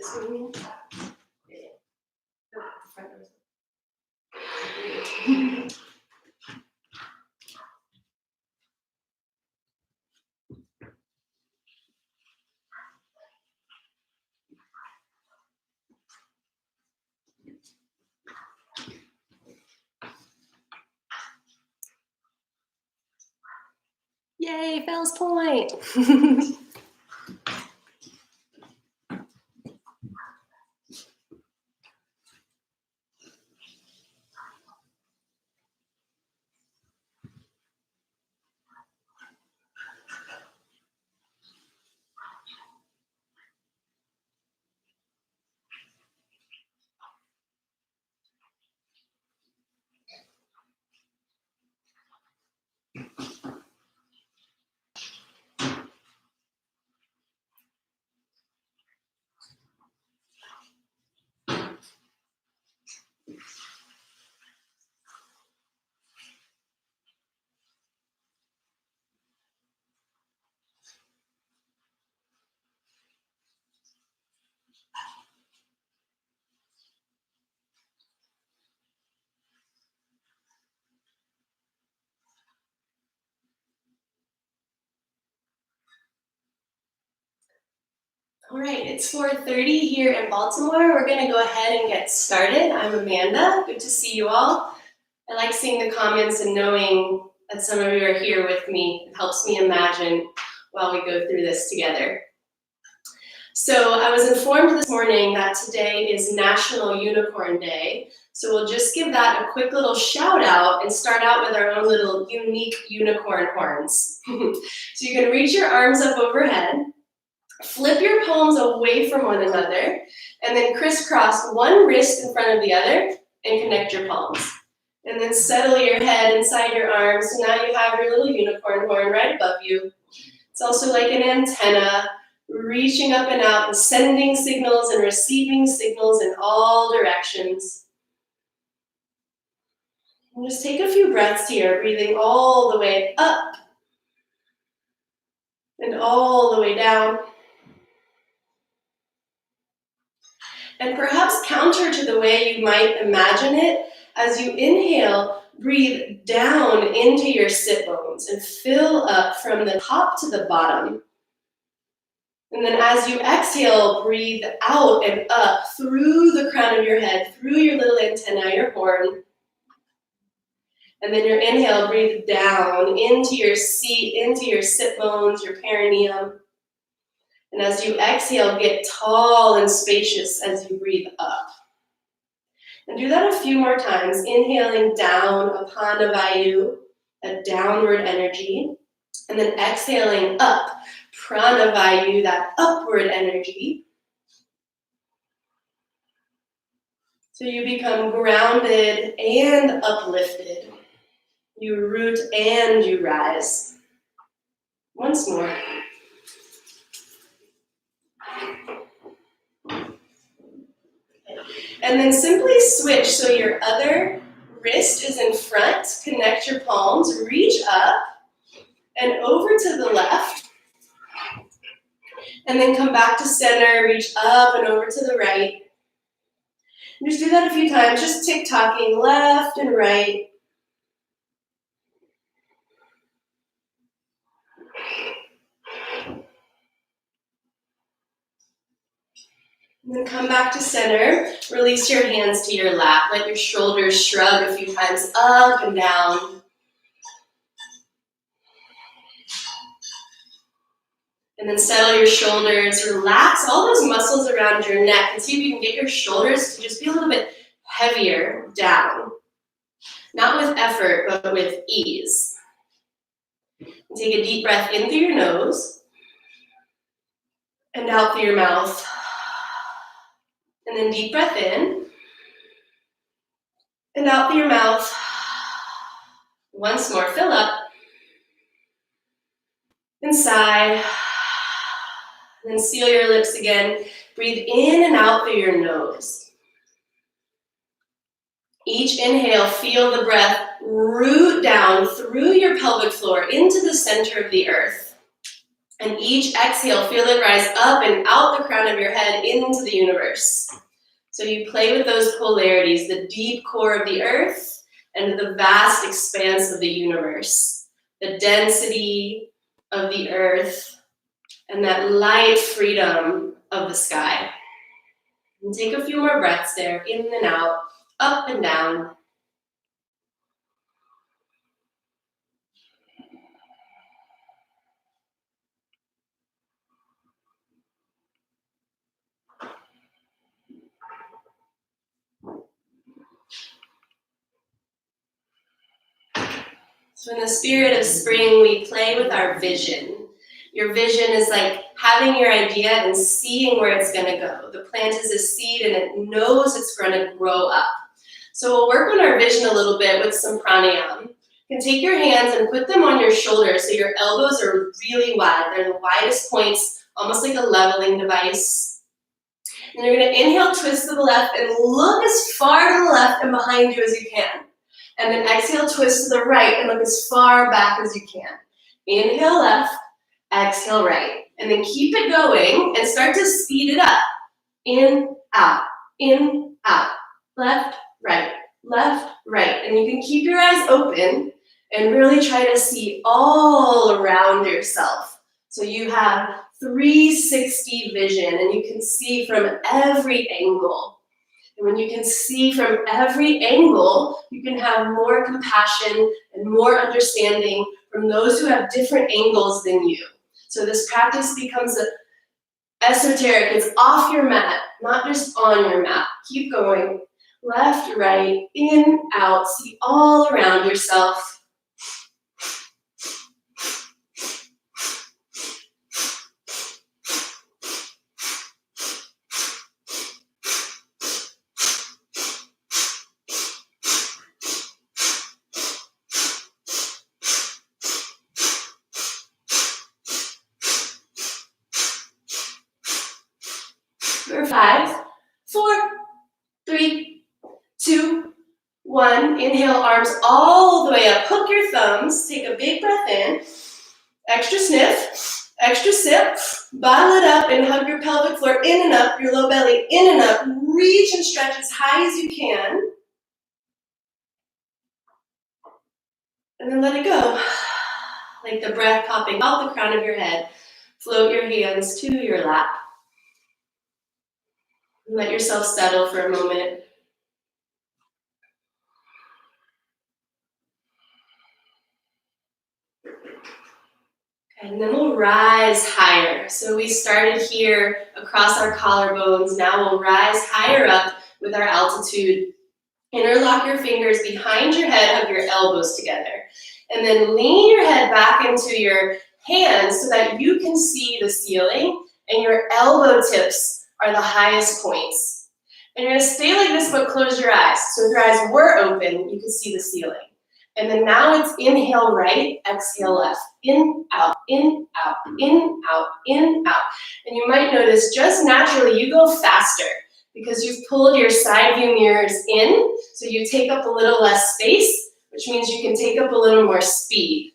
facing me? Yeah. No, the front door's Yay, Fells Point! All right, it's 4:30 here in Baltimore. We're going to go ahead and get started. I'm Amanda. Good to see you all. I like seeing the comments and knowing that some of you are here with me. It helps me imagine while we go through this together. So I was informed this morning that today is National Unicorn Day. So we'll just give that a quick little shout out and start out with our own little unique unicorn horns. So you can reach your arms up overhead. Flip your palms away from one another, and then crisscross one wrist in front of the other and connect your palms. And then settle your head inside your arms, so now you have your little unicorn horn right above you. It's also like an antenna, reaching up and out and sending signals and receiving signals in all directions. And just take a few breaths here, breathing all the way up and all the way down. And perhaps counter to the way you might imagine it, as you inhale, breathe down into your sit bones and fill up from the top to the bottom. And then as you exhale, breathe out and up through the crown of your head, through your little antenna, your horn. And then your inhale, breathe down into your seat, into your sit bones, your perineum. And as you exhale, get tall and spacious as you breathe up. And do that a few more times, inhaling down, Apana Vayu, a downward energy. And then exhaling up, Prana Vayu, that upward energy. So you become grounded and uplifted. You root and you rise. Once more. And then simply switch so your other wrist is in front. Connect your palms, reach up and over to the left. And then come back to center, reach up and over to the right. And just do that a few times, just tick-tocking left and right. And then come back to center, release your hands to your lap, let your shoulders shrug a few times up and down. And then settle your shoulders, relax all those muscles around your neck and see if you can get your shoulders to just be a little bit heavier down. Not with effort, but with ease. And take a deep breath in through your nose and out through your mouth. And then deep breath in and out through your mouth. Once more, fill up and sigh. And then seal your lips again. Breathe in and out through your nose. Each inhale, feel the breath root down through your pelvic floor into the center of the earth. And each exhale, feel it rise up and out the crown of your head into the universe. So you play with those polarities, the deep core of the earth and the vast expanse of the universe, the density of the earth and that light freedom of the sky. And take a few more breaths there, in and out, up and down. So in the spirit of spring, we play with our vision. Your vision is like having your idea and seeing where it's gonna go. The plant is a seed and it knows it's gonna grow up. So we'll work on our vision a little bit with some pranayama. You can take your hands and put them on your shoulders so your elbows are really wide. They're the widest points, almost like a leveling device. And you're gonna inhale, twist to the left, and look as far to the left and behind you as you can. And then exhale, twist to the right, and look as far back as you can. Inhale left, exhale right. And then keep it going and start to speed it up. In, out, left, right, and you can keep your eyes open and really try to see all around yourself. So you have 360 vision and you can see from every angle. And when you can see from every angle, you can have more compassion and more understanding from those who have different angles than you. So this practice becomes esoteric. It's off your mat, not just on your mat. Keep going. Left, right, in, out. See all around yourself. For 5, 4, 3, 2, 1. Inhale, arms all the way up. Hook your thumbs. Take a big breath in. Extra sniff, extra sip. Bottle it up and hug your pelvic floor in and up, your low belly in and up. Reach and stretch as high as you can. And then let it go. Like the breath popping out the crown of your head. Float your hands to your lap. And let yourself settle for a moment. And then we'll rise higher. So we started here across our collarbones. Now we'll rise higher up with our altitude. Interlock your fingers behind your head, hug your elbows together. And then lean your head back into your hands so that you can see the ceiling and your elbow tips are the highest points. And you're gonna stay like this, but close your eyes. So if your eyes were open, you can see the ceiling. And then now it's inhale right, exhale left. In, out, in, out, in, out, in, out. And you might notice just naturally you go faster because you've pulled your side view mirrors in, so you take up a little less space, which means you can take up a little more speed.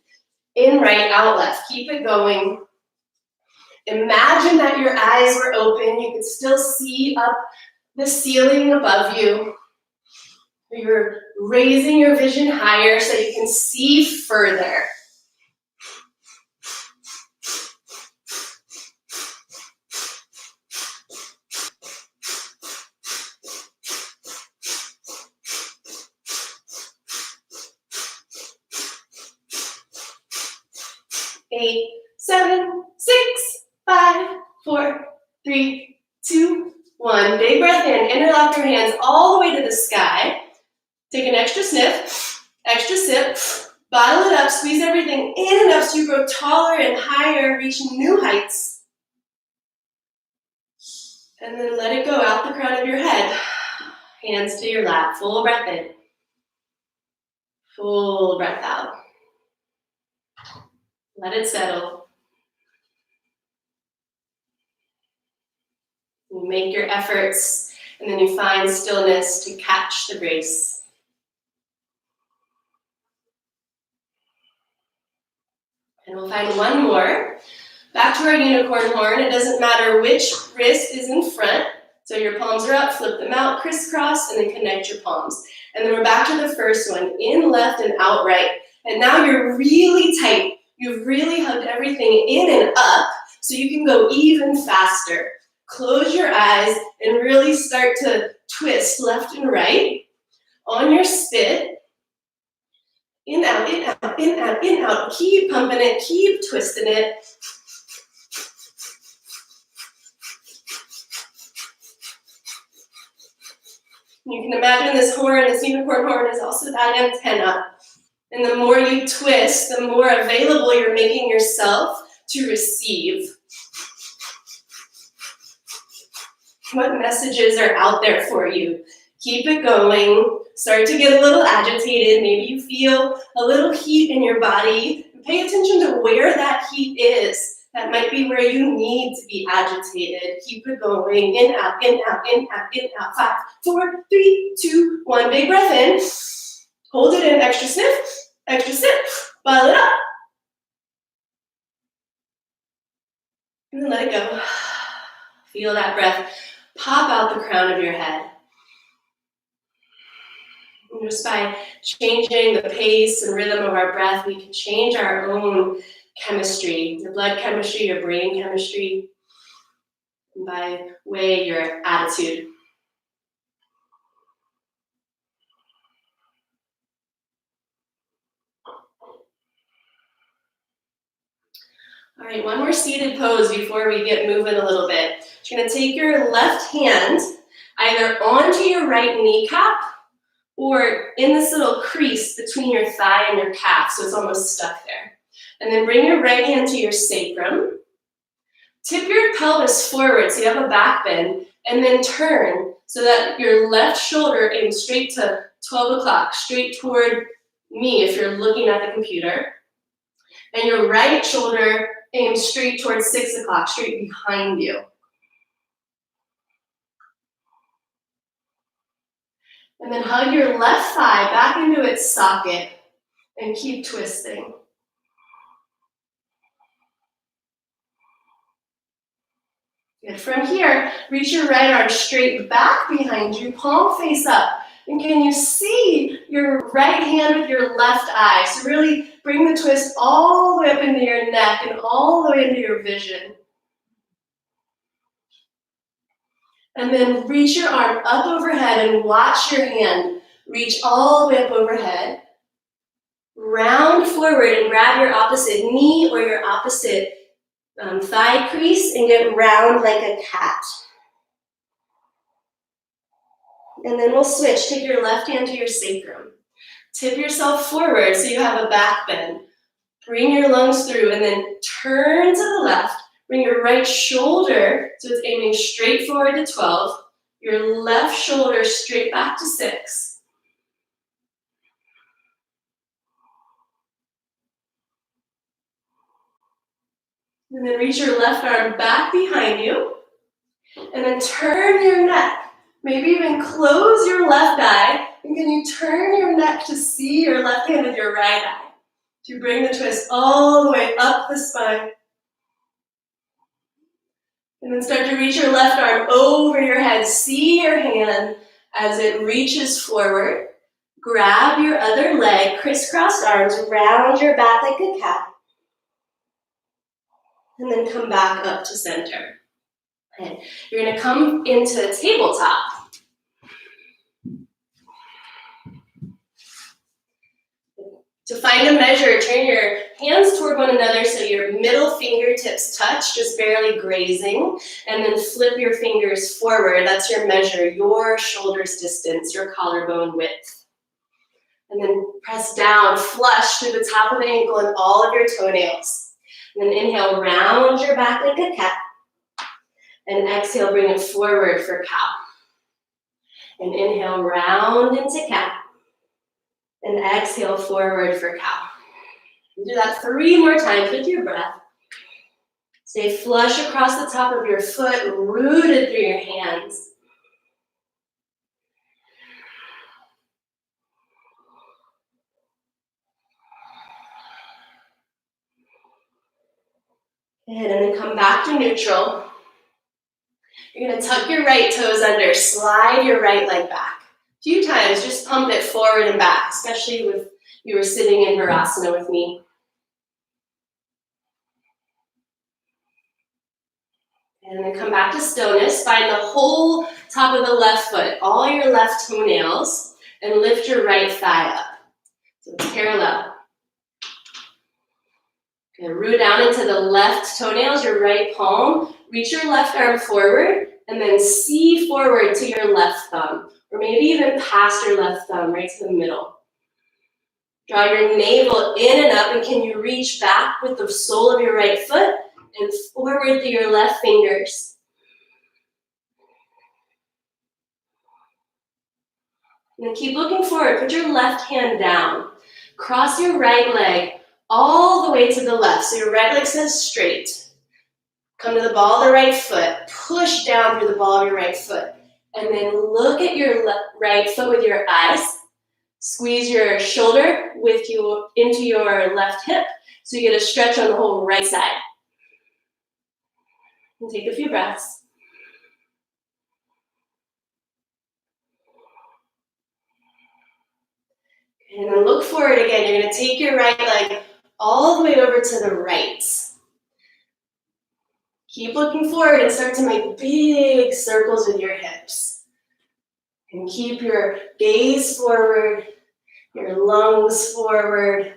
In right, out left. Keep it going. Imagine that your eyes were open. You could still see up the ceiling above you. You're raising your vision higher so you can see further. Eight, 7, 6, 5, 4, 3, 2, 1. Big breath in. Interlock your hands all the way to the sky. Take an extra sniff, extra sip. Bottle it up. Squeeze everything in and up so you grow taller and higher, reaching new heights. And then let it go out the crown of your head. Hands to your lap. Full breath in. Full breath out. Let it settle. You make your efforts, and then you find stillness to catch the grace. And we'll find one more. Back to our unicorn horn. It doesn't matter which wrist is in front. So your palms are up, flip them out, crisscross, and then connect your palms. And then we're back to the first one, in left and out right. And now you're really tight. You've really hugged everything in and up, so you can go even faster. Close your eyes and really start to twist left and right on your spit. In, out, in, out, in, out, in, out. Keep pumping it, keep twisting it. You can imagine this horn, this unicorn horn, is also that antenna. And the more you twist, the more available you're making yourself to receive. What messages are out there for you? Keep it going. Start to get a little agitated. Maybe you feel a little heat in your body. Pay attention to where that heat is. That might be where you need to be agitated. Keep it going. In, out, in, out, in, out, in, out. 5, 4, 3, 2, 1. Big breath in. Hold it in. Extra sniff. Extra sip. Bottle it up. And then let it go. Feel that breath pop out the crown of your head. And just by changing the pace and rhythm of our breath, we can change our own chemistry, your blood chemistry, your brain chemistry, and by way, your attitude. All right, one more seated pose before we get moving a little bit. You're going to take your left hand either onto your right kneecap or in this little crease between your thigh and your calf, so it's almost stuck there. And then bring your right hand to your sacrum. Tip your pelvis forward so you have a back bend, and then turn so that your left shoulder aims straight to 12 o'clock, straight toward me if you're looking at the computer. And your right shoulder aims straight towards 6 o'clock, straight behind you. And then hug your left thigh back into its socket and keep twisting. Good. From here, reach your right arm straight back behind you, palm face up. And can you see your right hand with your left eye? So really bring the twist all the way up into your neck and all the way into your vision. And then reach your arm up overhead and watch your hand reach all the way up overhead. Round forward and grab your opposite knee or your opposite thigh crease and get round like a cat. And then we'll switch. Take your left hand to your sacrum. Tip yourself forward so you have a back bend. Bring your lungs through and then turn to the left. Bring your right shoulder so it's aiming straight forward to 12. Your left shoulder straight back to 6. And then reach your left arm back behind you. And then turn your neck. Maybe even close your left eye. And can you turn your neck to see your left hand with your right eye? To bring the twist all the way up the spine. And then start to reach your left arm over your head. See your hand as it reaches forward. Grab your other leg, crisscross arms around your back like a cat. And then come back up to center. Okay. You're going to come into a tabletop. To find a measure, turn your hands toward one another so your middle fingertips touch, just barely grazing, and then flip your fingers forward. That's your measure, your shoulders distance, your collarbone width. And then press down, flush through the top of the ankle and all of your toenails. And then inhale, round your back like a cat. And exhale, bring it forward for cow. And inhale, round into cat. And exhale, forward for cow. And do that 3 more times with your breath. Stay flush across the top of your foot, rooted through your hands. And then come back to neutral. You're gonna tuck your right toes under, slide your right leg back. A few times, just pump it forward and back, especially if you were sitting in Virasana with me. And then come back to stillness. Find the whole top of the left foot, all your left toenails, and lift your right thigh up. So it's parallel. Okay, root down into the left toenails, your right palm. Reach your left arm forward, and then see forward to your left thumb, or maybe even past your left thumb, right to the middle. Draw your navel in and up, and can you reach back with the sole of your right foot and forward through your left fingers. And then keep looking forward. Put your left hand down. Cross your right leg all the way to the left. So your right leg says straight. Come to the ball of the right foot. Push down through the ball of your right foot. And then look at your right foot with your eyes. Squeeze your shoulder into your left hip so you get a stretch on the whole right side. And take a few breaths. And then look forward again. You're going to take your right leg all the way over to the right. Keep looking forward and start to make big circles with your hips. And keep your gaze forward, your lungs forward.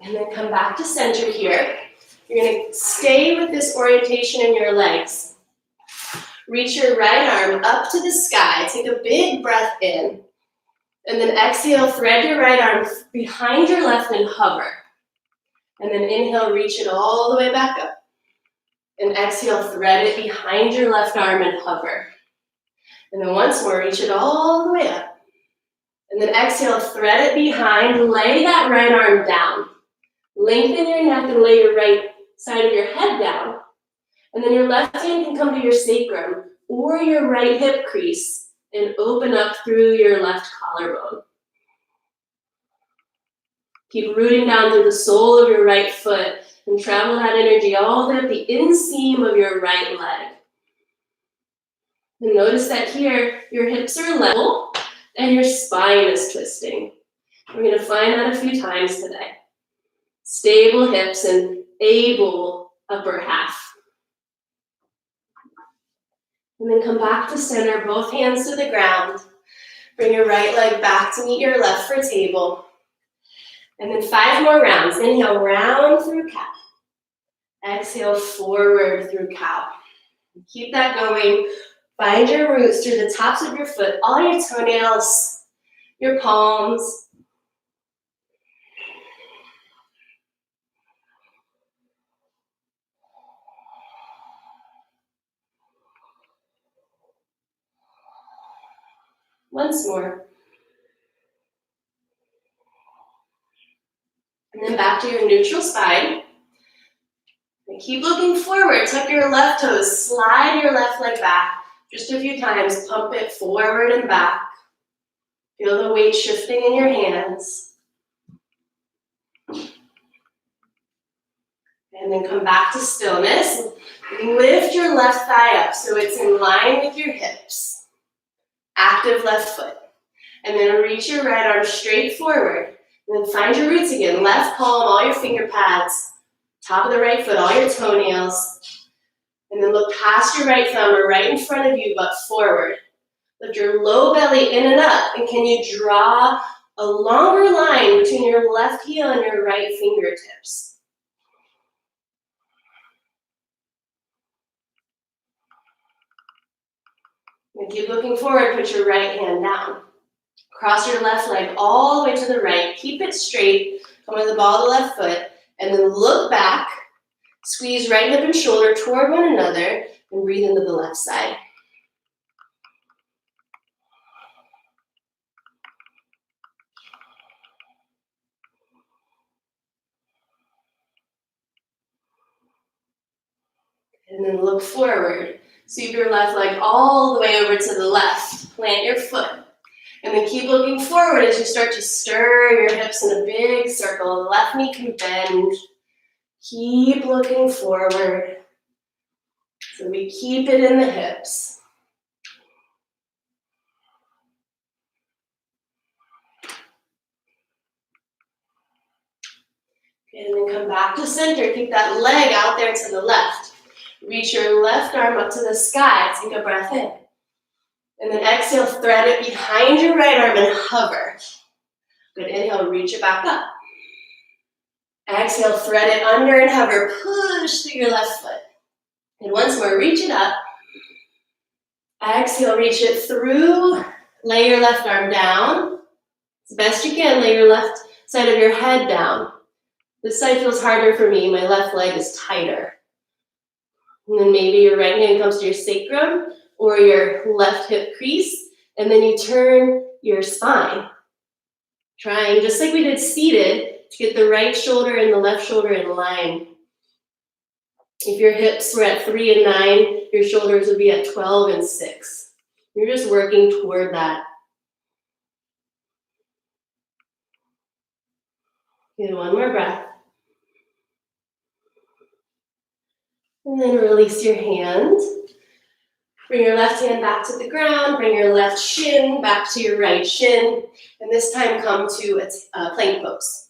And then come back to center here. You're going to stay with this orientation in your legs. Reach your right arm up to the sky. Take a big breath in. And then exhale, thread your right arm behind your left and hover. And then inhale, reach it all the way back up. And exhale, thread it behind your left arm and hover. And then once more, reach it all the way up. And then exhale, thread it behind, lay that right arm down. Lengthen your neck and lay your right side of your head down. And then your left hand can come to your sacrum or your right hip crease and open up through your left collarbone. Keep rooting down through the sole of your right foot and travel that energy all the way up the inseam of your right leg. And notice that here, your hips are level and your spine is twisting. We're going to find that a few times today. Stable hips and able upper half. And then come back to center, both hands to the ground. Bring your right leg back to meet your left for table. And then 5 more rounds. Inhale, round through cow. Exhale, forward through cow. Keep that going. Find your roots through the tops of your foot, all your toenails, your palms. Once more. And then back to your neutral spine. And keep looking forward. Tuck your left toes. Slide your left leg back. Just a few times. Pump it forward and back. Feel the weight shifting in your hands. And then come back to stillness. Lift your left thigh up so it's in line with your hips. Active left foot. And then reach your right arm straight forward. And then find your roots again. Left palm, all your finger pads. Top of the right foot, all your toenails. And then look past your right thumb or right in front of you, but forward. Lift your low belly in and up. And can you draw a longer line between your left heel and your right fingertips? And keep looking forward, put your right hand down. Cross your left leg all the way to the right. Keep it straight. Come to the ball of the left foot. And then look back. Squeeze right hip and shoulder toward one another. And breathe into the left side. And then look forward. Sweep your left leg all the way over to the left. Plant your foot. And then keep looking forward as you start to stir your hips in a big circle. The left knee can bend. Keep looking forward. So we keep it in the hips. And then come back to center. Keep that leg out there to the left. Reach your left arm up to the sky. Take a breath in. And then exhale, thread it behind your right arm and hover. Good, inhale, reach it back up. Exhale, thread it under and hover. Push through your left foot. And once more, reach it up. Exhale, reach it through. Lay your left arm down. As best you can, lay your left side of your head down. This side feels harder for me. My left leg is tighter. And then maybe your right hand comes to your sacrum or your left hip crease. And then you turn your spine. Trying, just like we did seated, to get the right shoulder and the left shoulder in line. If your hips were at 3 and 9, your shoulders would be at 12 and 6. You're just working toward that. Good, one more breath. And then release your hand. Bring your left hand back to the ground. Bring your left shin back to your right shin. And this time come to a plank pose.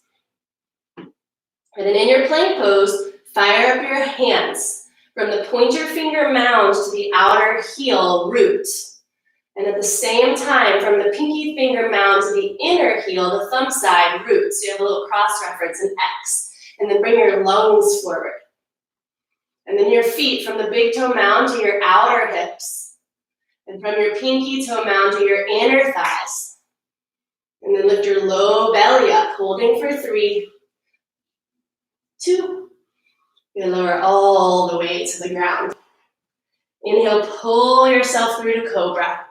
And then in your plank pose, fire up your hands from the pointer finger mound to the outer heel root. And at the same time, from the pinky finger mound to the inner heel, the thumb side root. So you have a little cross reference, an X. And then bring your lungs forward. And then your feet from the big toe mound to your outer hips. And from your pinky toe mound to your inner thighs. And then lift your low belly up, holding for 3, 2. You're gonna lower all the way to the ground. Inhale, pull yourself through to cobra.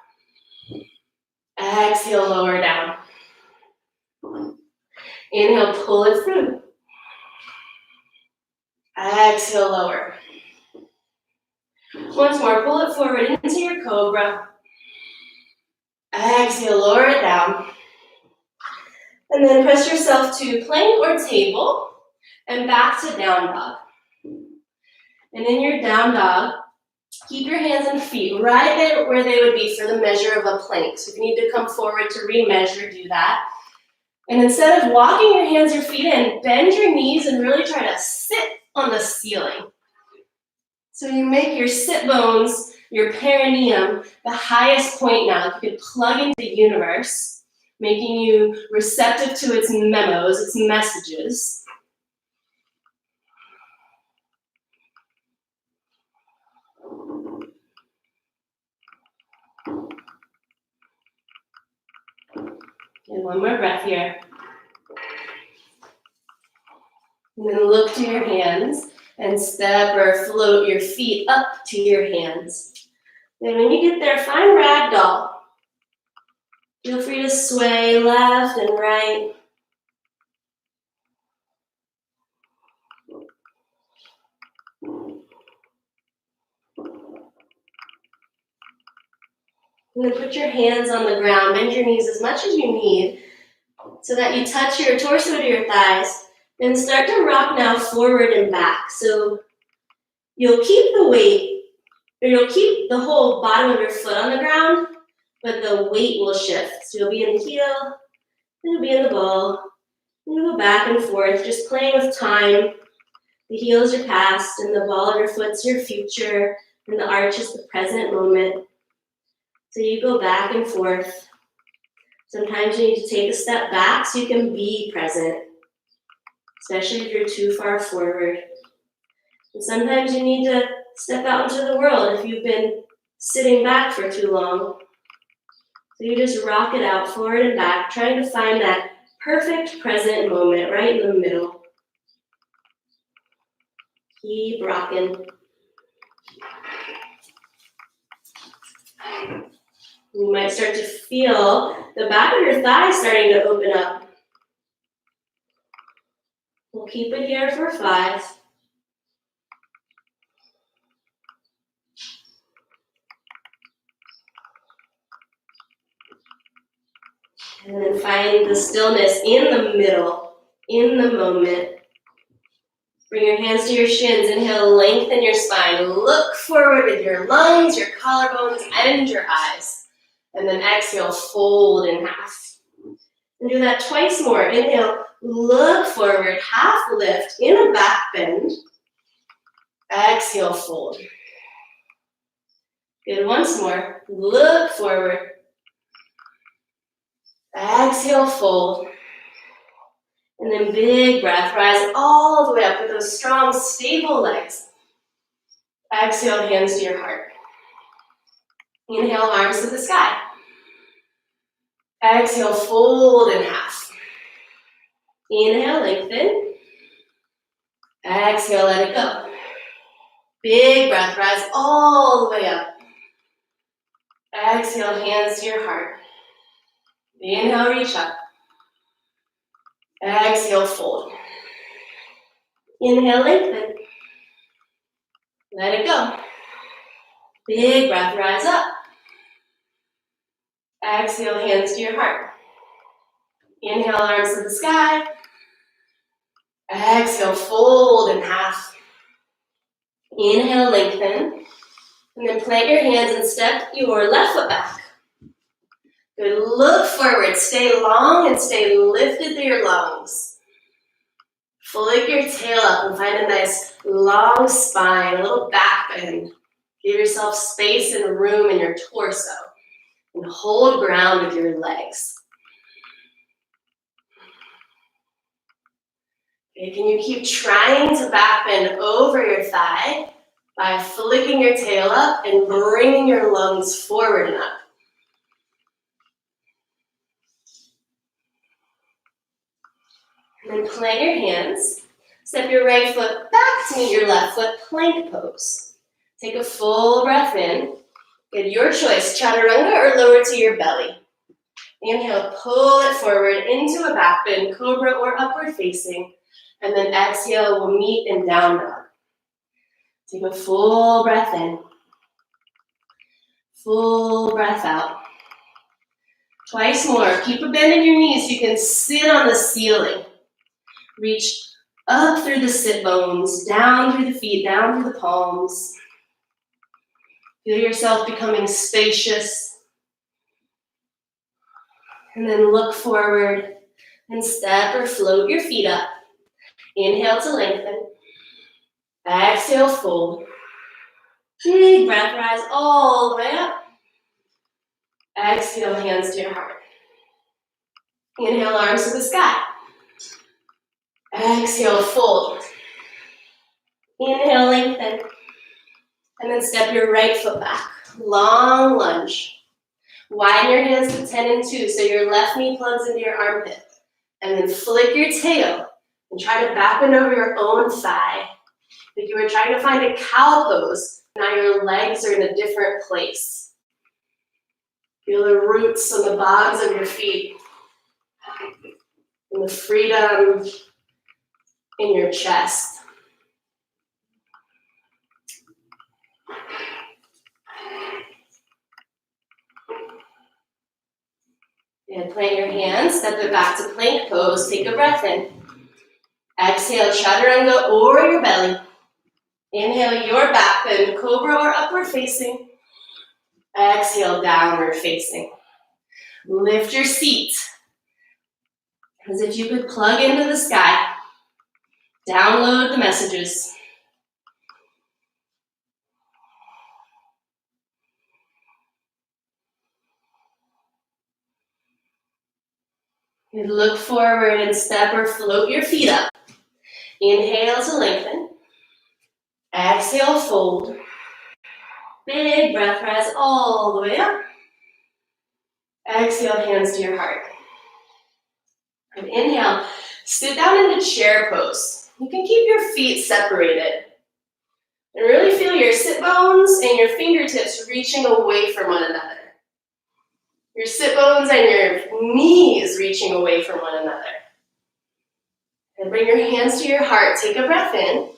Exhale, lower down. Inhale, pull it through. Exhale, lower. Once more, pull it forward into your cobra. Exhale, lower it down. And then press yourself to plank or table and back to down dog. And in your down dog, keep your hands and feet right there where they would be for the measure of a plank. So if you need to come forward to remeasure, do that. And instead of walking your hands or feet in, bend your knees and really try to sit on the ceiling. So you make your sit bones, your perineum, the highest point now. You could plug into the universe, making you receptive to its memos, its messages. And one more breath here. And then look to your hands and step or float your feet up to your hands. And when you get there, find ragdoll. Feel free to sway left and right. And then put your hands on the ground, bend your knees as much as you need so that you touch your torso to your thighs. And start to rock now forward and back. So you'll keep the weight, or you'll keep the whole bottom of your foot on the ground, but the weight will shift. So you'll be in the heel, and you'll be in the ball, and you'll go back and forth, just playing with time. The heel is your past, and the ball of your foot's your future, and the arch is the present moment. So you go back and forth. Sometimes you need to take a step back so you can be present, especially if you're too far forward. And sometimes you need to step out into the world if you've been sitting back for too long. So you just rock it out forward and back, trying to find that perfect present moment right in the middle. Keep rocking. You might start to feel the back of your thighs starting to open up. We'll keep it here for 5. stillness in the middle, in the moment. Bring your hands to your shins. Inhale, lengthen your spine. Look forward with your lungs, your collarbones, and your eyes. And then exhale, fold in half. And do that twice more. Inhale, look forward, half lift in a back bend. Exhale, fold. Good, once more. Look forward. Exhale, fold. And then big breath, rise all the way up with those strong, stable legs. Exhale, hands to your heart. Inhale, arms to the sky. Exhale, fold in half. Inhale, lengthen. Exhale, let it go. Big breath, rise all the way up. Exhale, hands to your heart. Inhale, reach up. Exhale, fold. Inhale, lengthen. Let it go. Big breath, rise up. Exhale, hands to your heart. Inhale, arms to the sky. Exhale, fold in half. Inhale, lengthen. And then plant your hands and step your left foot back. Good, look forward, stay long and stay lifted through your lungs. Flick your tail up and find a nice long spine, a little back bend. Give yourself space and room in your torso. And hold ground with your legs. Okay, can you keep trying to back bend over your thigh by flicking your tail up and bringing your lungs forward and up. And then plant your hands. Step your right foot back to meet your left foot, plank pose. Take a full breath in. Get your choice, chaturanga or lower to your belly. Inhale, pull it forward into a back bend, cobra or upward facing. And then exhale, we'll meet in down dog. Take a full breath in. Full breath out. Twice more. Keep a bend in your knees so you can sit on the ceiling. Reach up through the sit bones, down through the feet, down through the palms. Feel yourself becoming spacious. And then look forward and step or float your feet up. Inhale to lengthen. Exhale, fold. Big breath, rise all the way up. Exhale, hands to your heart. Inhale, arms to the sky. Exhale, fold. Inhale, lengthen. And then step your right foot back. Long lunge. Widen your hands to 10 and 2 so your left knee plugs into your armpit. And then flick your tail and try to back bend over your own thigh. Like you were trying to find a cow pose. Now your legs are in a different place. Feel the roots on the bottoms of your feet. And the freedom in your chest. And plant your hands, step it back to plank pose, take a breath in. Exhale, chaturanga or your belly. Inhale, your back bend, cobra or upward facing. Exhale, downward facing. Lift your seat as if you could plug into the sky. Download the messages. And look forward and step or float your feet up. Inhale to lengthen. Exhale, fold. Big breath, rise all the way up. Exhale, hands to your heart. And inhale, sit down into chair pose. You can keep your feet separated. And really feel your sit bones and your fingertips reaching away from one another. Your sit bones and your knees reaching away from one another. And bring your hands to your heart. Take a breath in.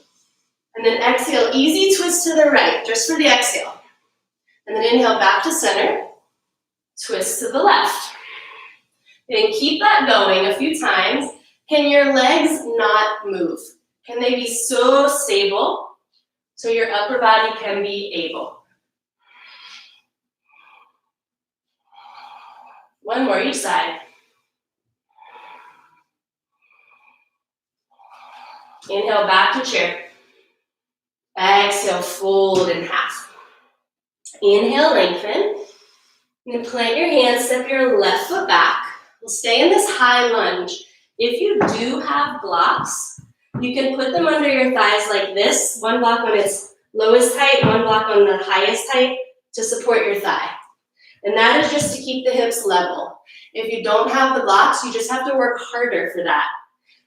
And then exhale, easy twist to the right, just for the exhale. And then inhale back to center. Twist to the left. And keep that going a few times. Can your legs not move? Can they be so stable so your upper body can be able? One more each side. Inhale, back to chair. Exhale, fold in half. Inhale, lengthen. And then plant your hands, step your left foot back. We'll stay in this high lunge. If you do have blocks, you can put them under your thighs like this. One block on its lowest height, one block on the highest height to support your thigh. And that is just to keep the hips level. If you don't have the blocks, you just have to work harder for that.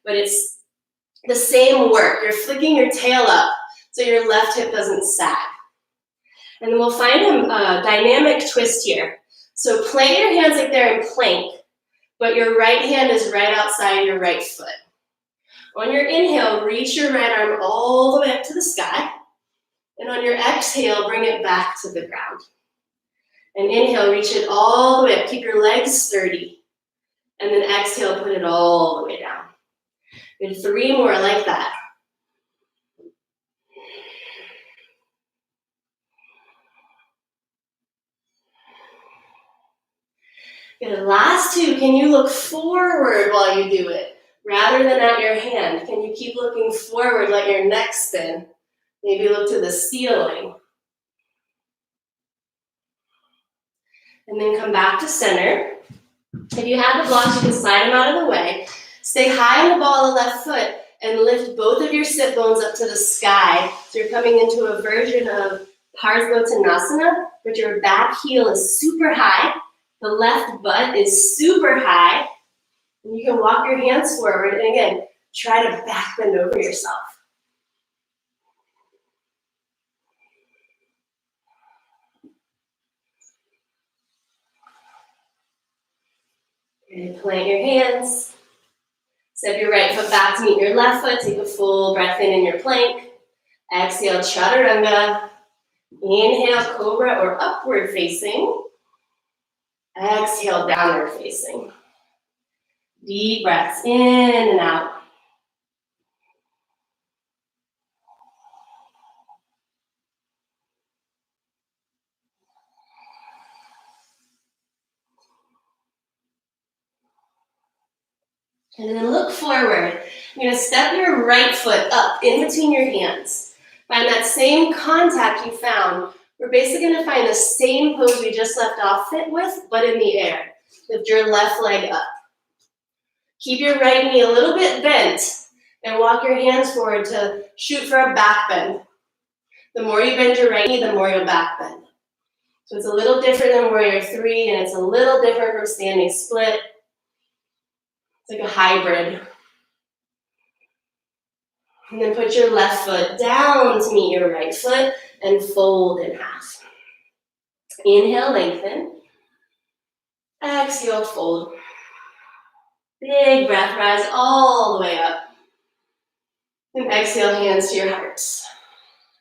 But it's the same work. You're flicking your tail up so your left hip doesn't sag. And then we'll find a dynamic twist here. So plant your hands like they're in plank, but your right hand is right outside your right foot. On your inhale, reach your right arm all the way up to the sky. And on your exhale, bring it back to the ground. And inhale, reach it all the way up. Keep your legs sturdy. And then exhale, put it all the way down. Good, 3 more like that. Good, last 2, can you look forward while you do it, rather than at your hand? Can you keep looking forward, let your neck spin? Maybe look to the ceiling. And then come back to center. If you have the blocks, you can slide them out of the way. Stay high on the ball of the left foot and lift both of your sit bones up to the sky. So you're coming into a version of Parsvottanasana, but your back heel is super high. The left butt is super high. And you can walk your hands forward. And again, try to back bend over yourself. And plant your hands. Step your right foot back to meet your left foot. Take a full breath in your plank. Exhale, chaturanga. Inhale, cobra or upward facing. Exhale, downward facing. Deep breaths in and out. And then look forward. You're going to step your right foot up in between your hands. Find that same contact you found. We're basically going to find the same pose we just left off with, but in the air. Lift your left leg up. Keep your right knee a little bit bent and walk your hands forward to shoot for a back bend. The more you bend your right knee, the more you'll back bend. So it's a little different than warrior 3, and it's a little different from standing split. It's like a hybrid. And then put your left foot down to meet your right foot and fold in half. Inhale, lengthen. Exhale, fold. Big breath, rise all the way up. And exhale, hands to your hearts.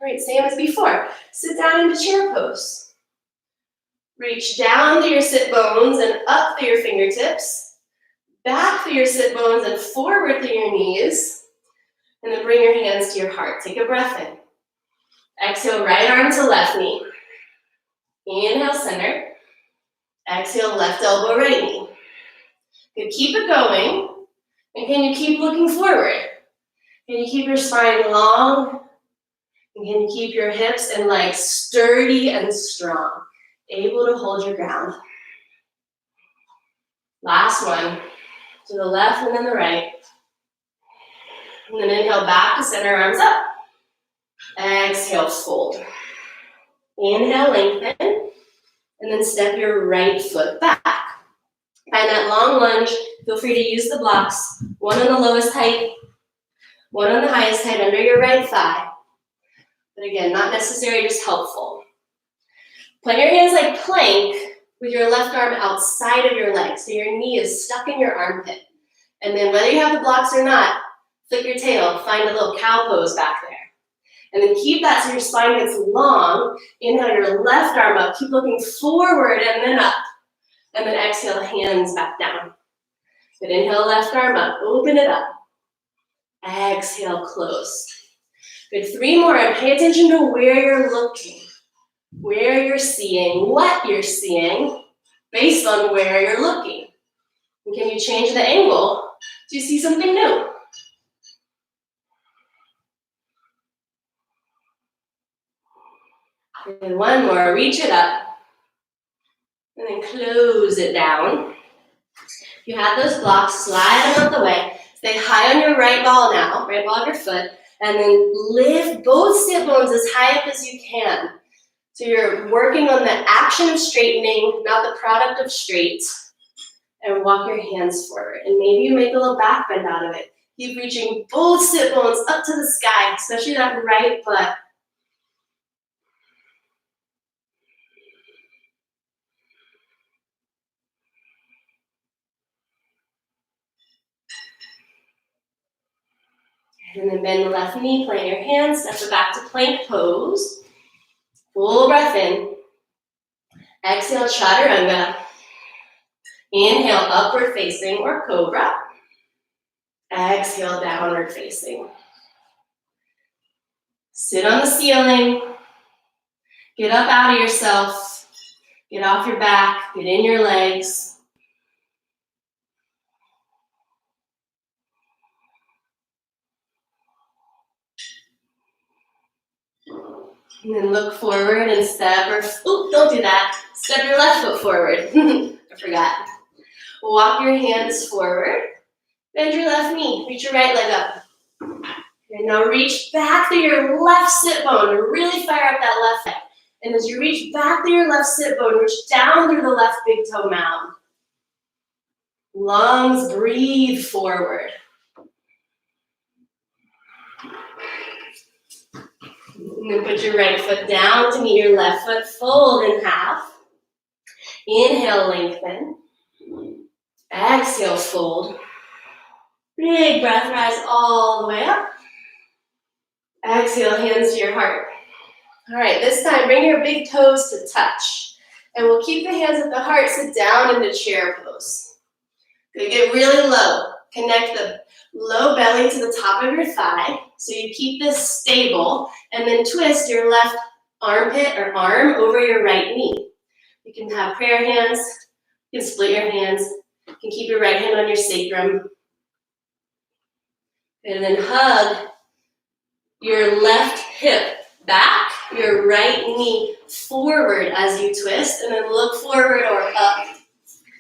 All right, same as before. Sit down into chair pose. Reach down through your sit bones and up through your fingertips. Back through your sit bones and forward through your knees. And then bring your hands to your heart. Take a breath in. Exhale, right arm to left knee. Inhale, center. Exhale, left elbow, right knee. Good, keep it going. And can you keep looking forward? Can you keep your spine long? And can you keep your hips and legs sturdy and strong? Able to hold your ground. Last one. To the left and then the right. And then inhale back to center, arms up. Exhale, fold. Inhale, lengthen. And then step your right foot back. Find that long lunge. Feel free to use the blocks. One on the lowest height, one on the highest height under your right thigh. But again, not necessary, just helpful. Plant your hands like plank with your left arm outside of your leg. So your knee is stuck in your armpit. And then whether you have the blocks or not, flick your tail, find a little cow pose back there. And then keep that so your spine gets long. Inhale your left arm up, keep looking forward and then up. And then exhale, hands back down. Good, inhale, left arm up, open it up. Exhale, close. Good, 3 more, and pay attention to where you're looking, where you're seeing, what you're seeing, based on where you're looking. And can you change the angle? Do you see something new? And 1 more, reach it up. And then close it down. If you have those blocks, slide them out the way. Stay high on your right ball now, right ball of your foot. And then lift both sit bones as high up as you can. So you're working on the action of straightening, not the product of straight. And walk your hands forward. And maybe you make a little back bend out of it. Keep reaching both sit bones up to the sky, especially that right butt. And then bend the left knee, plant your hands, step it back to plank pose. Full breath in. Exhale, chaturanga. Inhale, upward facing or cobra. Exhale, downward facing. Sit on the ceiling. Get up out of yourself. Get off your back. Get in your legs. And then look forward and step, or, oop, don't do that. Step your left foot forward. I forgot. Walk your hands forward. Bend your left knee. Reach your right leg up. And now reach back through your left sit bone. Really fire up that left leg. And as you reach back through your left sit bone, reach down through the left big toe mound. Lungs, breathe forward. And then put your right foot down to meet your left foot. Fold in half. Inhale, lengthen. Exhale, fold. Big breath, rise all the way up. Exhale, hands to your heart. All right, this time bring your big toes to touch. And we'll keep the hands at the heart, sit down into chair pose. Good, get really low. Connect the low belly to the top of your thigh. So you keep this stable, and then twist your left armpit or arm over your right knee. You can have prayer hands, you can split your hands, you can keep your right hand on your sacrum. And then hug your left hip back, your right knee forward as you twist, and then look forward or up.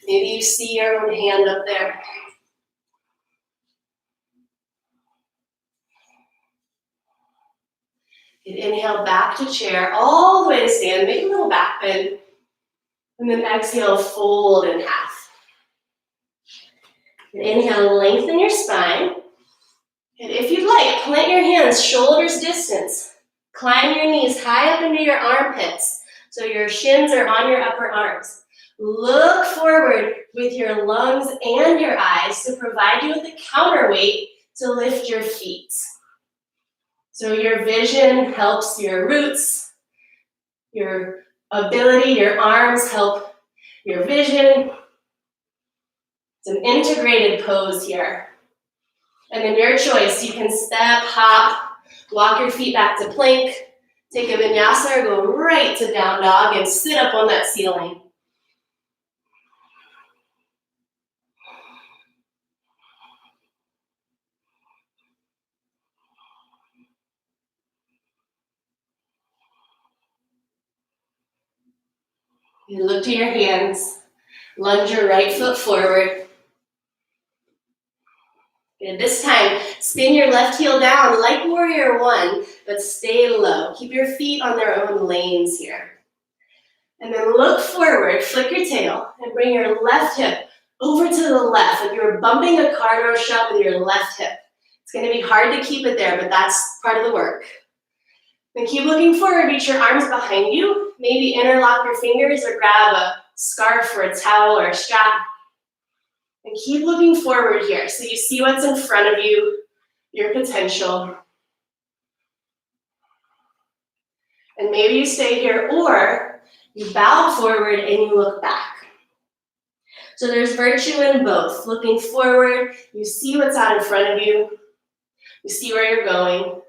Maybe you see your own hand up there. And inhale back to chair, all the way to stand, make a little back bend. And then exhale, fold in half. And inhale, lengthen your spine. And if you'd like, plant your hands shoulders distance. Climb your knees high up into your armpits so your shins are on your upper arms. Look forward with your lungs and your eyes to provide you with a counterweight to lift your feet. So your vision helps your roots, your ability, your arms help your vision. It's an integrated pose here. And then your choice, you can step, hop, walk your feet back to plank, take a vinyasa, or go right to down dog and sit up on that ceiling. You look to your hands, lunge your right foot forward. Good. This time, spin your left heel down like warrior one, but stay low. Keep your feet on their own lanes here. And then look forward, flick your tail, and bring your left hip over to the left. Like you're bumping a car door shut with your left hip. It's going to be hard to keep it there, but that's part of the work. Then keep looking forward, reach your arms behind you. Maybe interlock your fingers or grab a scarf or a towel or a strap. And keep looking forward here so you see what's in front of you, your potential. And maybe you stay here or you bow forward and you look back. So there's virtue in both. Looking forward, you see what's out in front of you. You see where you're going.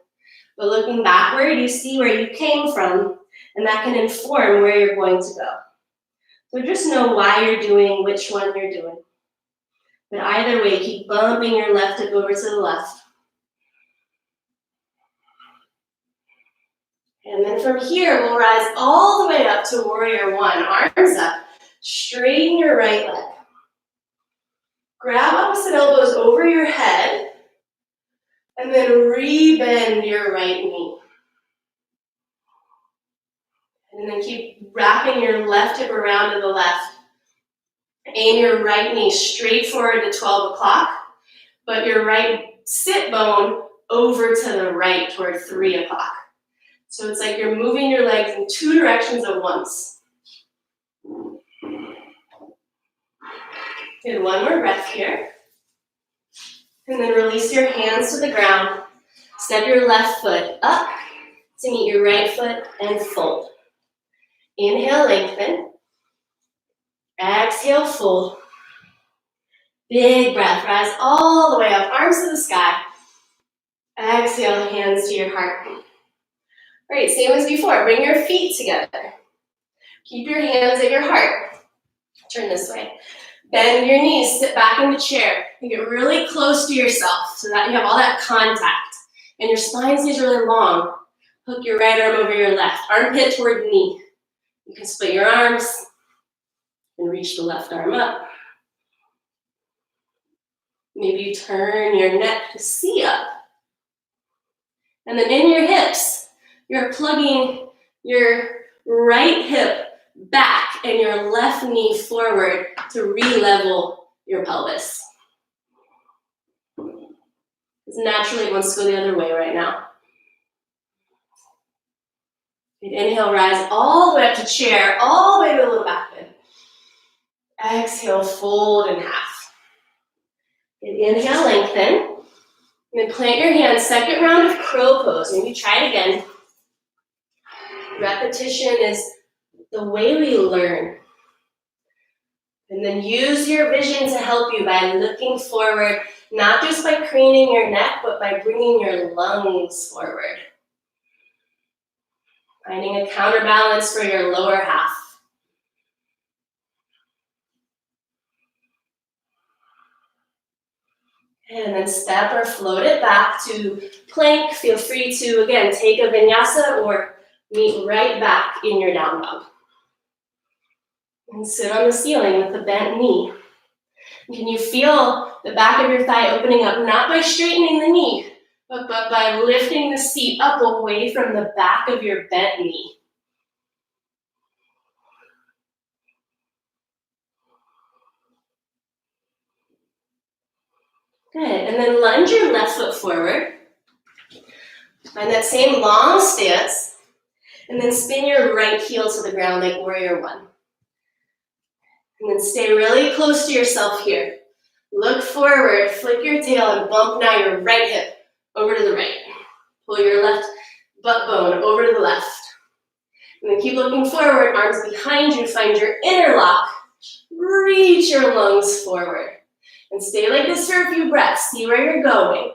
But looking backward, you see where you came from, and that can inform where you're going to go. So just know why you're doing which one you're doing. But either way, keep bumping your left hip over to the left. And then from here, we'll rise all the way up to warrior one. Arms up. Straighten your right leg. Grab opposite elbows over your head. And then re-bend your right knee. And then keep wrapping your left hip around to the left. Aim your right knee straight forward to 12 o'clock, but your right sit bone over to the right toward 3 o'clock. So it's like you're moving your legs in two directions at once. Good, one more breath here. And then release your hands to the ground. Step your left foot up to meet your right foot and fold. Inhale, lengthen. Exhale, fold. Big breath, rise all the way up, arms to the sky. Exhale, hands to your heart. Great, same as before, bring your feet together. Keep your hands at your heart. Turn this way. Bend your knees, sit back in the chair. And get really close to yourself so that you have all that contact. And your spine stays really long. Hook your right arm over your left, armpit toward knee. You can split your arms and reach the left arm up. Maybe you turn your neck to see up. And then in your hips, you're plugging your right hip back and your left knee forward to re-level your pelvis. Because naturally it wants to go the other way right now. Inhale, rise all the way up to chair, all the way to a little back bend. Exhale, fold in half. Inhale, lengthen. And then plant your hands, second round of crow pose. Maybe try it again. Repetition is the way we learn. And then use your vision to help you by looking forward, not just by craning your neck, but by bringing your lungs forward. Finding a counterbalance for your lower half. And then step or float it back to plank. Feel free to, again, take a vinyasa or meet right back in your down dog. And sit on the ceiling with a bent knee. Can you feel the back of your thigh opening up, not by straightening the knee, but by lifting the seat up away from the back of your bent knee? Good, and then lunge your left foot forward. Find that same long stance, and then spin your right heel to the ground like warrior one. And then stay really close to yourself here. Look forward, flick your tail, and bump now your right hip over to the right. Pull your left butt bone over to the left. And then keep looking forward, arms behind you, find your interlock. Reach your lungs forward. And stay like this for a few breaths. See where you're going.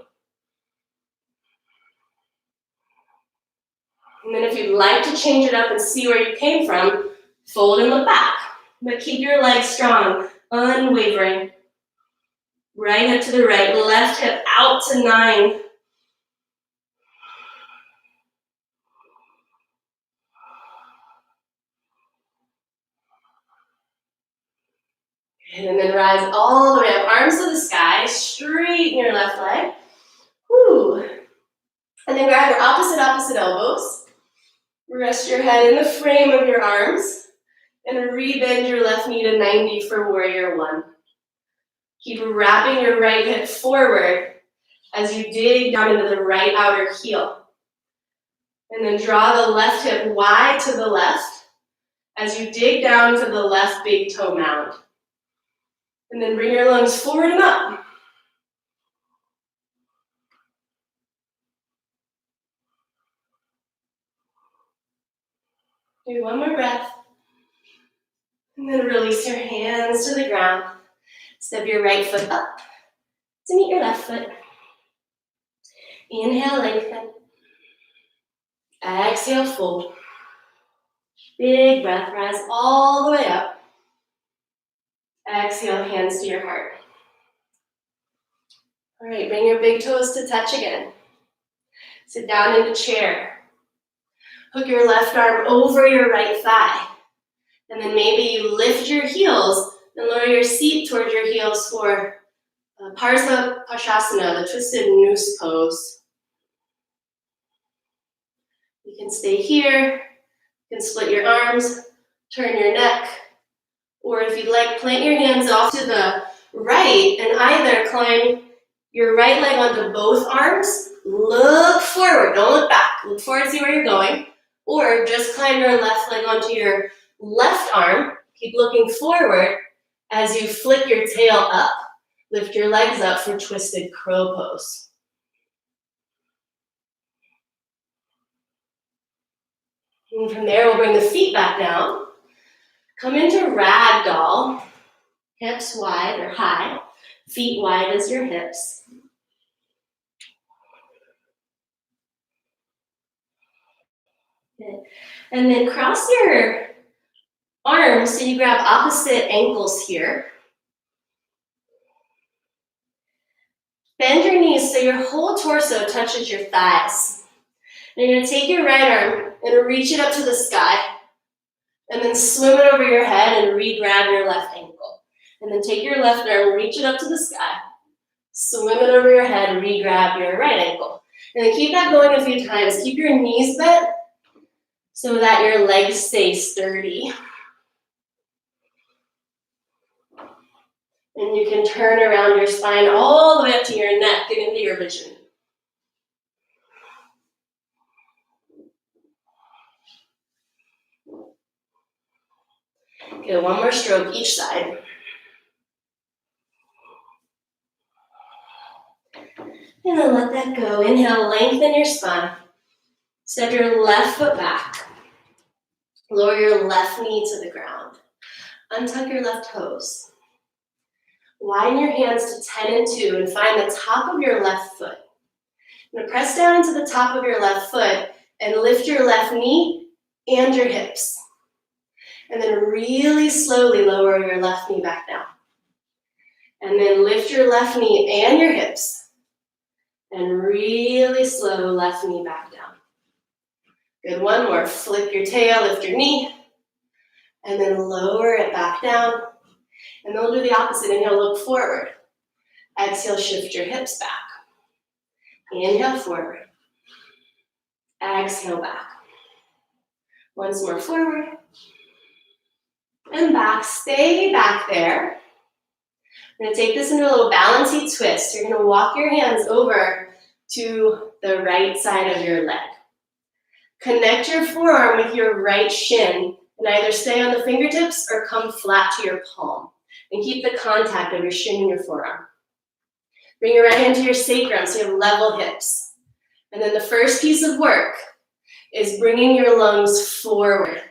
And then if you'd like to change it up and see where you came from, fold and look back. But keep your legs strong, unwavering. Right hip to the right, left hip out to 9. And then rise all the way up, arms to the sky, straighten your left leg. Woo. And then grab your opposite elbows. Rest your head in the frame of your arms. And re-bend your left knee to 90 for warrior one. Keep wrapping your right hip forward as you dig down into the right outer heel. And then draw the left hip wide to the left as you dig down to the left big toe mound. And then bring your lungs forward and up. Do one more breath. And then release your hands to the ground. Step your right foot up to meet your left foot. Inhale, lengthen. Exhale, fold. Big breath, rise all the way up. Exhale, hands to your heart. All right, bring your big toes to touch again. Sit down into chair. Hook your left arm over your right thigh. And then maybe you lift your heels and lower your seat towards your heels for Parsva Pashasana, the twisted noose pose. You can stay here. You can split your arms, turn your neck, or if you'd like, plant your hands off to the right and either climb your right leg onto both arms, look forward, don't look back, look forward to see where you're going, or just climb your left leg onto your left arm, keep looking forward as you flick your tail up, lift your legs up for twisted crow pose. And from there, we'll bring the feet back down. Come into ragdoll, hips wide or high, feet wide as your hips. Good. And then cross your arms so you grab opposite ankles here. Bend your knees so your whole torso touches your thighs. And you're going to take your right arm and reach it up to the sky. And then swim it over your head and re-grab your left ankle. And then take your left arm, reach it up to the sky. Swim it over your head, re-grab your right ankle. And then keep that going a few times. Keep your knees bent so that your legs stay sturdy. And you can turn around your spine all the way up to your neck and into your vision. Good, one more stroke each side. And then let that go. Inhale, lengthen your spine. Step your left foot back. Lower your left knee to the ground. Untuck your left toes. Widen your hands to 10 and 2 and find the top of your left foot. Now press down into the top of your left foot and lift your left knee and your hips. And then really slowly lower your left knee back down. And then lift your left knee and your hips. And really slow left knee back down. Good, one more. Flip your tail, lift your knee. And then lower it back down. And then we'll do the opposite. Inhale, look forward. Exhale, shift your hips back. Inhale, forward. Exhale, back. Once more, forward. And back. Stay back there. We're going to take this into a little balancy twist. You're going to walk your hands over to the right side of your leg. Connect your forearm with your right shin and either stay on the fingertips or come flat to your palm. And keep the contact of your shin and your forearm. Bring your right hand to your sacrum so you have level hips. And then the first piece of work is bringing your lungs forward.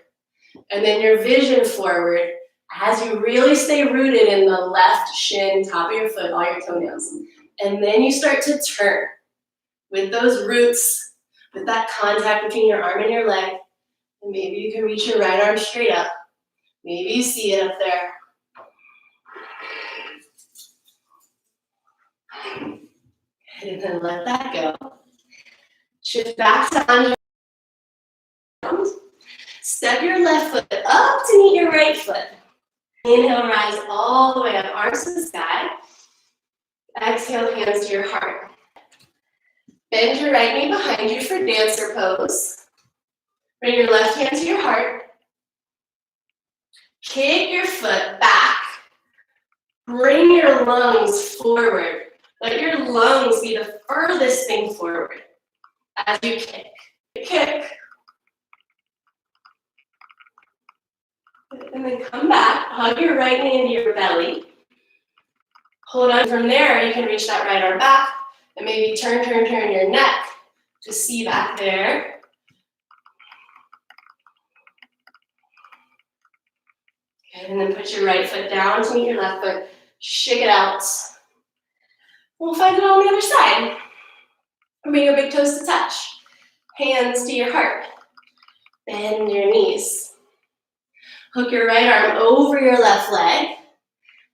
And then your vision forward as you really stay rooted in the left shin, top of your foot, all your toenails. And then you start to turn with those roots, with that contact between your arm and your leg. And maybe you can reach your right arm straight up. Maybe you see it up there. And then let that go. Shift back to on your ground. Step your left foot up to meet your right foot. Inhale, rise all the way up, arms to the sky. Exhale, hands to your heart. Bend your right knee behind you for dancer pose. Bring your left hand to your heart. Kick your foot back. Bring your lungs forward. Let your lungs be the furthest thing forward as you kick. Kick. And then come back, hug your right knee into your belly. Hold on from there, you can reach that right arm back and maybe turn your neck to see back there. Okay, and then put your right foot down to meet your left foot. Shake it out. We'll find it on the other side. Bring your big toes to touch. Hands to your heart. Bend your knees. Hook your right arm over your left leg.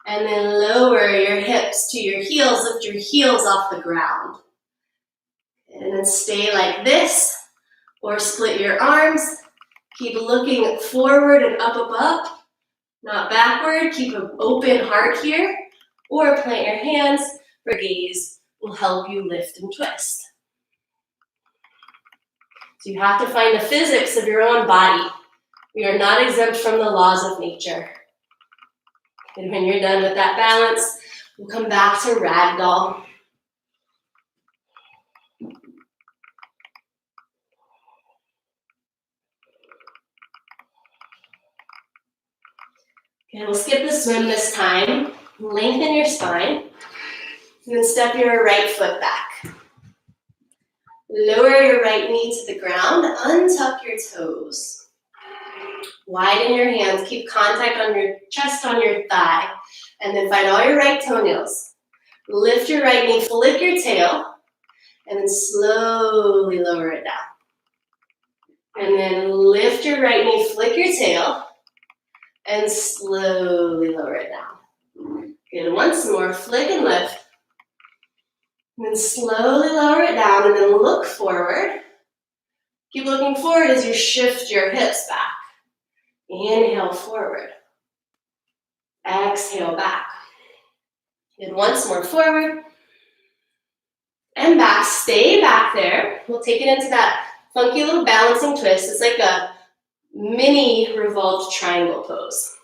And then lower your hips to your heels. Lift your heels off the ground. And then stay like this. Or split your arms. Keep looking forward and up, not backward. Keep an open heart here. Or plant your hands. Your gaze will help you lift and twist. So you have to find the physics of your own body. We are not exempt from the laws of nature. And when you're done with that balance, we'll come back to ragdoll. Okay, we'll skip the swim this time. Lengthen your spine. And then step your right foot back. Lower your right knee to the ground. Untuck your toes. Widen your hands. Keep contact on your chest, on your thigh. And then find all your right toenails. Lift your right knee, flick your tail. And then slowly lower it down. And then lift your right knee, flick your tail. And slowly lower it down. Good, once more, flick and lift. And then slowly lower it down and then look forward. Keep looking forward as you shift your hips back. Inhale forward. Exhale back. And once more forward. And back, stay back there. We'll take it into that funky little balancing twist. It's like a mini revolved triangle pose.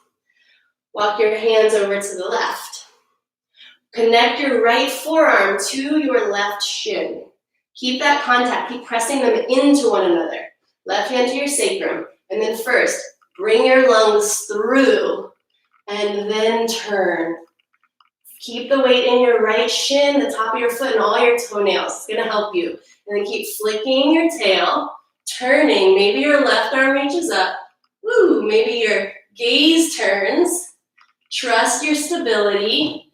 Walk your hands over to the left. Connect your right forearm to your left shin. Keep that contact, keep pressing them into one another. Left hand to your sacrum. And then first, bring your lungs through and then turn. Keep the weight in your right shin, the top of your foot, and all your toenails. It's gonna help you. And then keep flicking your tail, turning. Maybe your left arm reaches up. Woo, maybe your gaze turns. Trust your stability.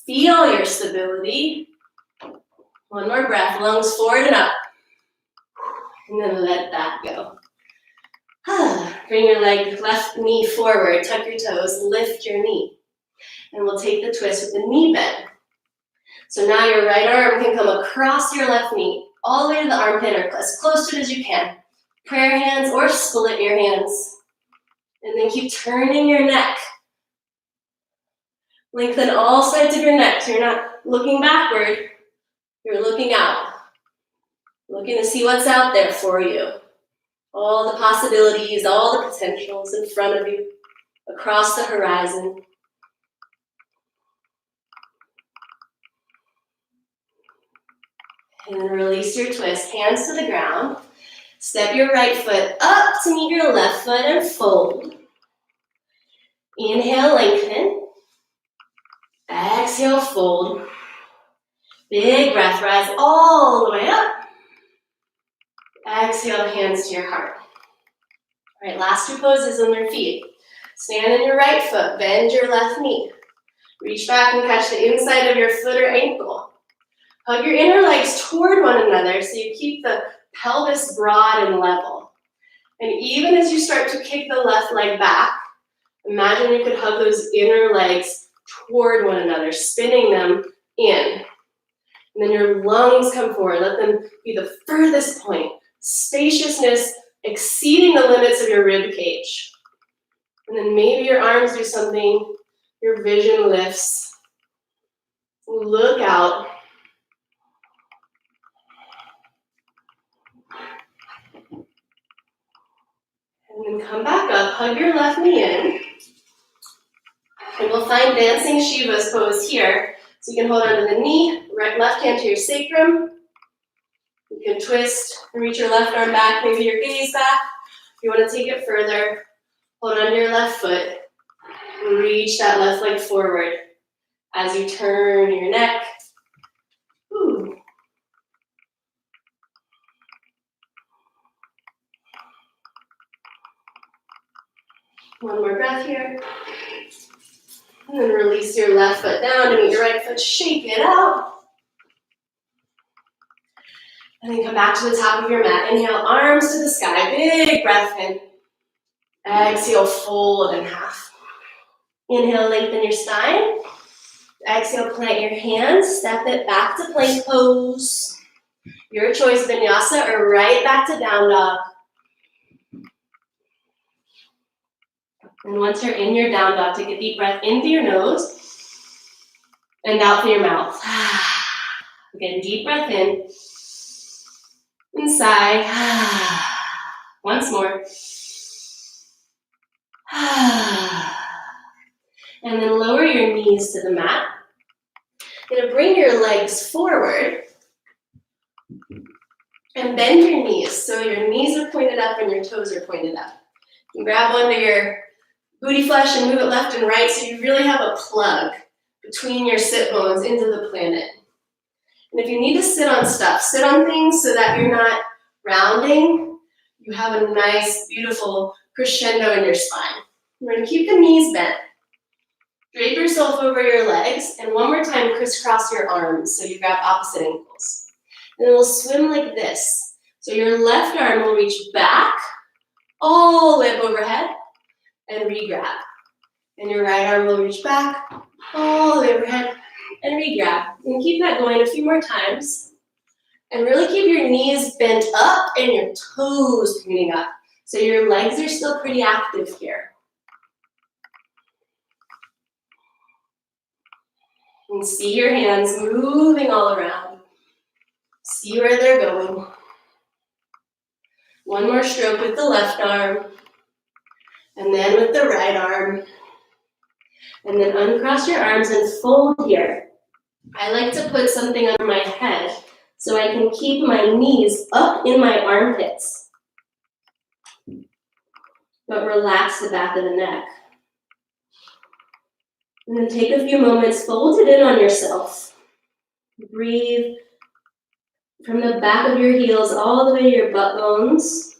Feel your stability. One more breath, lungs forward and up. And then let that go. Bring your left knee forward, tuck your toes, lift your knee. And we'll take the twist with the knee bend. So now your right arm can come across your left knee, all the way to the armpit or as close to it as you can. Prayer hands or split your hands. And then keep turning your neck. Lengthen all sides of your neck so you're not looking backward, you're looking out. Looking to see what's out there for you. All the possibilities, all the potentials in front of you, across the horizon. And then release your twist, hands to the ground. Step your right foot up to meet your left foot and fold. Inhale, lengthen. Exhale, fold. Big breath, rise all the way up. Exhale, hands to your heart. All right, last two poses on your feet. Stand on your right foot, bend your left knee. Reach back and catch the inside of your foot or ankle. Hug your inner legs toward one another so you keep the pelvis broad and level. And even as you start to kick the left leg back, imagine you could hug those inner legs toward one another, spinning them in. And then your lungs come forward. Let them be the furthest point. Spaciousness exceeding the limits of your rib cage. And then maybe your arms do something. Your vision lifts. Look out. And then come back up, hug your left knee in. And we'll find dancing Shiva's pose here. So you can hold onto the knee, left hand to your sacrum. You can twist and reach your left arm back, maybe your gaze back. If you want to take it further, hold onto your left foot. Reach that left leg forward as you turn your neck. Ooh. One more breath here. And then release your left foot down to meet your right foot, shake it out. And then come back to the top of your mat. Inhale, arms to the sky, big breath in. Exhale, fold in half. Inhale, lengthen your spine. Exhale, plant your hands, step it back to plank pose. Your choice, Vinyasa or right back to down dog. And once you're in your down dog, take a deep breath in through your nose and out through your mouth. Again, deep breath in and sigh. Once more. And then lower your knees to the mat. You're gonna bring your legs forward and bend your knees. So your knees are pointed up and your toes are pointed up. You grab onto your booty flesh and move it left and right so you really have a plug between your sit bones into the planet. And if you need to sit on stuff, sit on things so that you're not rounding. You have a nice, beautiful crescendo in your spine. We're gonna keep the knees bent. Drape yourself over your legs, and one more time, crisscross your arms so you grab opposite ankles. And then we'll swim like this. So your left arm will reach back, all the way up overhead, and re-grab. And your right arm will reach back, all the way overhead, and re-grab. And keep that going a few more times. And really keep your knees bent up and your toes pointing up. So your legs are still pretty active here. And see your hands moving all around. See where they're going. One more stroke with the left arm. And then with the right arm. And then uncross your arms and fold here. I like to put something under my head so I can keep my knees up in my armpits. But relax the back of the neck. And then take a few moments, fold it in on yourself. Breathe from the back of your heels all the way to your butt bones.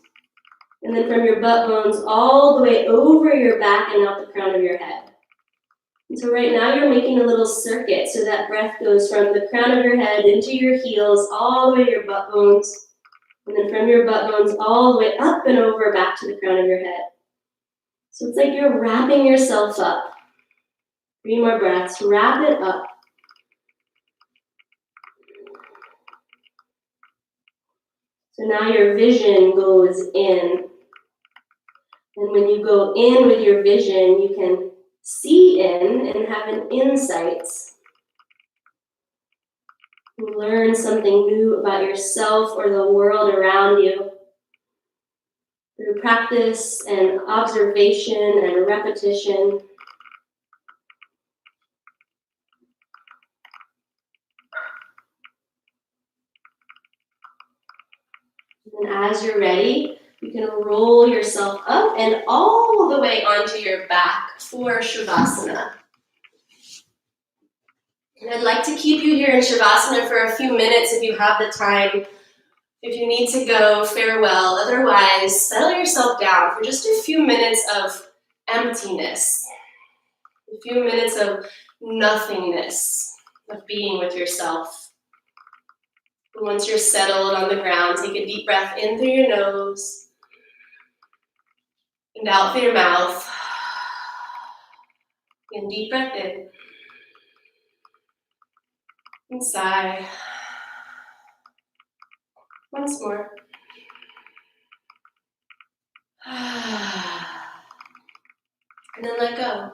And then from your butt bones all the way over your back and out the crown of your head. And so right now you're making a little circuit so that breath goes from the crown of your head into your heels all the way to your butt bones. And then from your butt bones all the way up and over back to the crown of your head. So it's like you're wrapping yourself up. 3 more breaths, wrap it up. So now your vision goes in. And when you go in with your vision, you can see in and have an insight. You learn something new about yourself or the world around you. Through practice and observation and repetition. And as you're ready, you can roll yourself up and all the way onto your back for Shavasana. And I'd like to keep you here in Shavasana for a few minutes if you have the time. If you need to go, farewell. Otherwise, settle yourself down for just a few minutes of emptiness. A few minutes of nothingness, of being with yourself. And once you're settled on the ground, take a deep breath in through your nose and out through your mouth. And deep breath in and sigh. Once more. And then let go.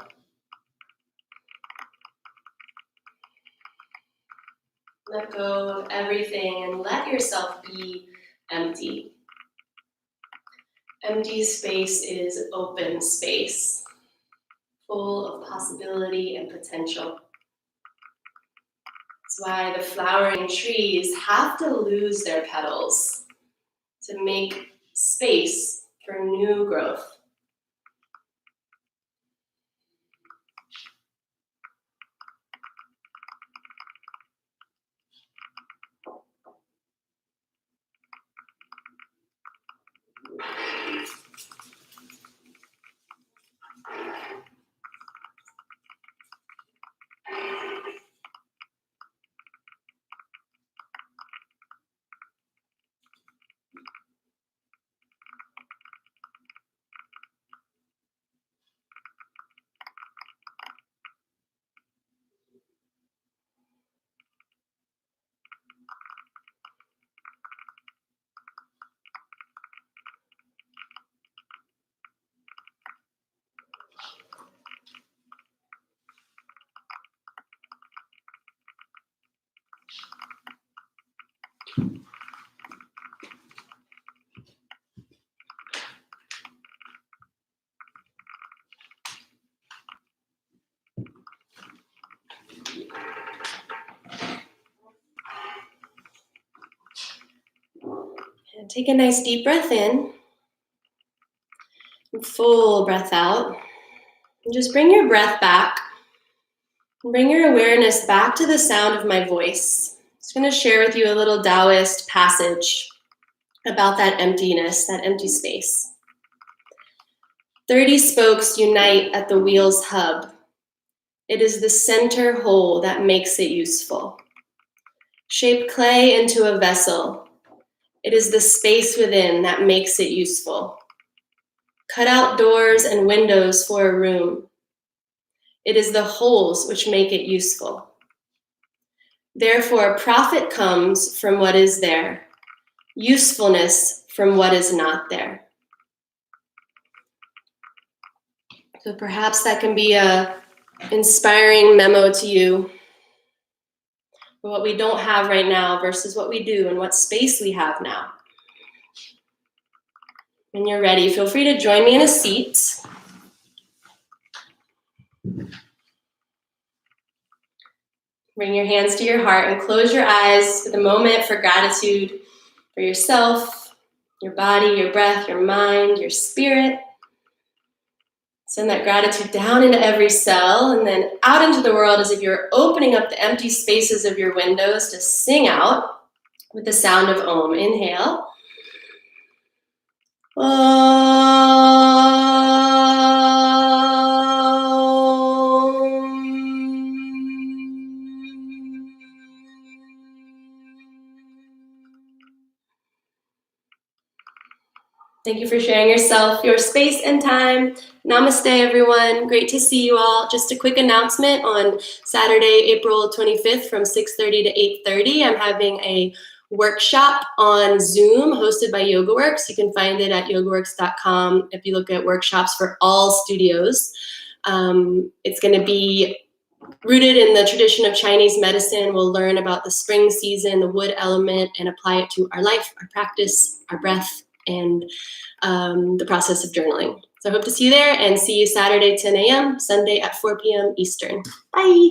Let go of everything and let yourself be empty. Empty space is open space, full of possibility and potential. That's why the flowering trees have to lose their petals to make space for new growth. And take a nice deep breath in. And full breath out. And just bring your breath back. And bring your awareness back to the sound of my voice. I'm just going to share with you a little Taoist passage about that emptiness, that empty space. 30 spokes unite at the wheel's hub. It is the center hole that makes it useful. Shape clay into a vessel. It is the space within that makes it useful. Cut out doors and windows for a room. It is the holes which make it useful. Therefore, profit comes from what is there, usefulness from what is not there. So perhaps that can be an inspiring memo to you. What we don't have right now versus what we do and what space we have now. When you're ready, feel free to join me in a seat. Bring your hands to your heart and close your eyes for the moment for gratitude for yourself, your body, your breath, your mind, your spirit. Send that gratitude down into every cell and then out into the world as if you're opening up the empty spaces of your windows to sing out with the sound of Om. Inhale. Thank you for sharing yourself, your space and time. Namaste, everyone. Great to see you all. Just a quick announcement on Saturday, April 25th from 6:30 to 8:30. I'm having a workshop on Zoom hosted by YogaWorks. You can find it at yogaworks.com if you look at workshops for all studios. It's going to be rooted in the tradition of Chinese medicine. We'll learn about the spring season, the wood element, and apply it to our life, our practice, our breath, and the process of journaling. So I hope to see you there and see you Saturday, 10 a.m., Sunday at 4 p.m. Eastern. Bye.